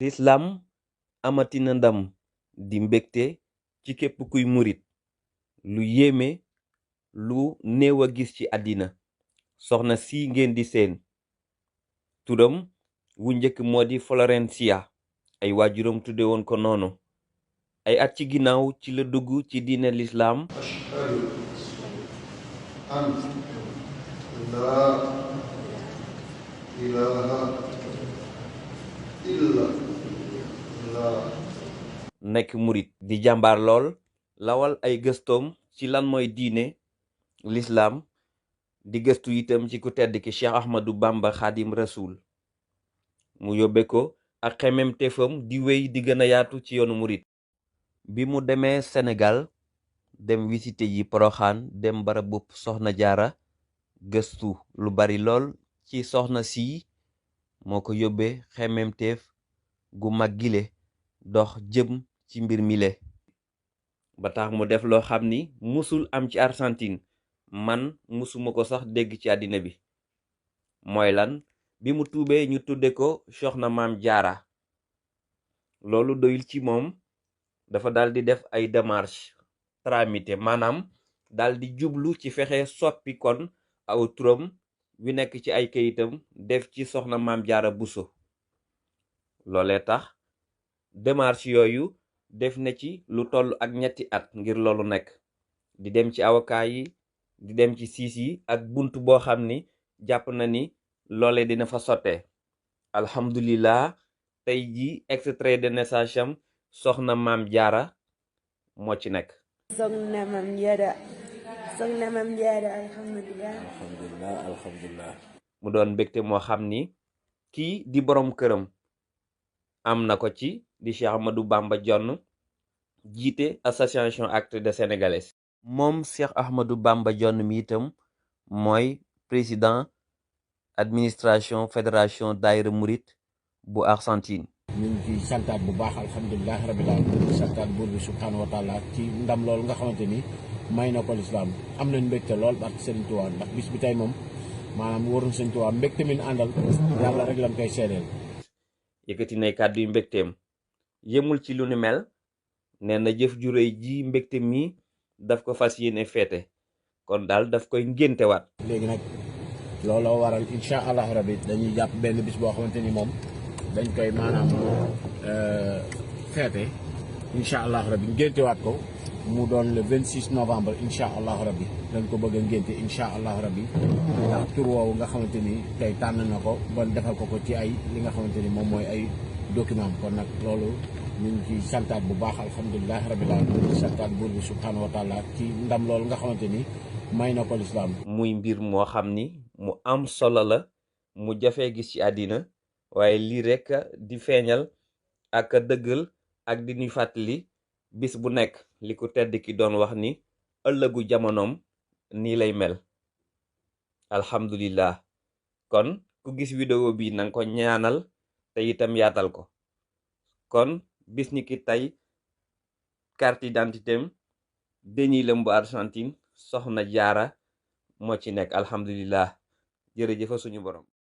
lislaam amatina ndam di mbégte ci képp kuy murit lu yéeme lu néew a gis ci àddina soxna si ngeen di seen turam wu njëkk moo di Florencia ay waajuram tudde woon ko noonu ay at ci ginnaaw ci la dugg ci diine lislaam أن لا إله إلا الله nekk murit di jàmbaar lool lawal ay gëstoom ci lan mooy diine lislaam di gëstu itam ci ku tedd ki Cheikh Ahmadou Bamba Xaadim Rasul mu yóbbe ko ak xemem téefam di wéy di gën a yaatu ci yoonu murit bi mu demee Sénégal dem visité yi Poroxaan dem barabub soxna jaara gëstu lu bari lool ci soxna si moo ko yóbbee xememteef gu mag gile dox jëm ci mbir mile ba tax mu def loo xam ni musul am ci Argentine man musuma ko sax dégg ci àddina bi mooy lan bi mu tuubee ñu tudde ko soxna maam jaara loolu doyul ci moom dafa daldi def ay démarches tramité maanaam daldi jublu ci fexe soppi kon aw turam wi nekk ci ay kayitam def ci soxna maam jaara buso loolee tax démarche yooyu def na ci lu toll ak ñetti at ngir loolu nekk di dem ci avocat yi di dem ci siis yi ak bunt boo xam ni jàpp na ni loole dina fa sottee alhamdulillah tey ji extrait de naissance am soxna maam jaara moo ci nekk Soxna Mame Diarra alhamdulilah. mu doon mbégte moo xam ni kii di borom këram am na ko ci di Cheikh Ahmadou Bamba Jonn jiite association acte de sénégalais moom Cheikh Ahmadou Bamba Jonn mi itam mooy président administration fédération daayira murit bu Argentine ñu ngi ciy santaat bu baax alhamdulilah rabil alamin di santaat buur bi subhaanahu wa taala ci ndam loolu nga xamante ni may na ko lislaam am nañ mbégte lool barke Sëriñ Tuubaa ndax bis bi tey moom maanaam waruñ Sëriñ Tuubaa mbégte min àndal yàlla rek lañ koy seedeel yëkkati nay kàddu yu mbégteem yëmul ci lu ni mel nee na jëf ju réy ji mbégte mi daf ko fas yéene feete kon daal daf koy ngéntewaat léegi nag looloo waral incha allah rabi dañuy jàpp benn bis boo xamante ni moom dañ koy maanaam feete incha allah rabi ngéntewaat ko mu doon le 26 novembre incha allah rabi dañ ko bëgg a ngénte incha allah rabi ndax tur woowu nga xamante ni tey tànn na ko ba defal ko ci ay li nga xamante ni moom mooy ay document kon nag loolu ñu ngi ciy santaat bu baax alhamdulilah rabil alamin di santaat buur bi subhaanahu wa taala ci ndam loolu nga xamante ni may na ko lislaam muy mbir moo xam ni mu am solo la mu jafee gis ci àddina waaye lii rekk di feeñal ak dëggal ak di ñuy fàttali bis bu nekk li ko tedd ki doon wax ni ëllëgu jamonoom nii lay mel alhamdulillah kon ku gis vidéo bi nanga ko ñaanal te itam yaatal ko kon bis ni ki tey carte d'identité am deñi lëm bu Argentine soxna jaara moo ci nekk alhamdulillah jërëjëfa suñu borom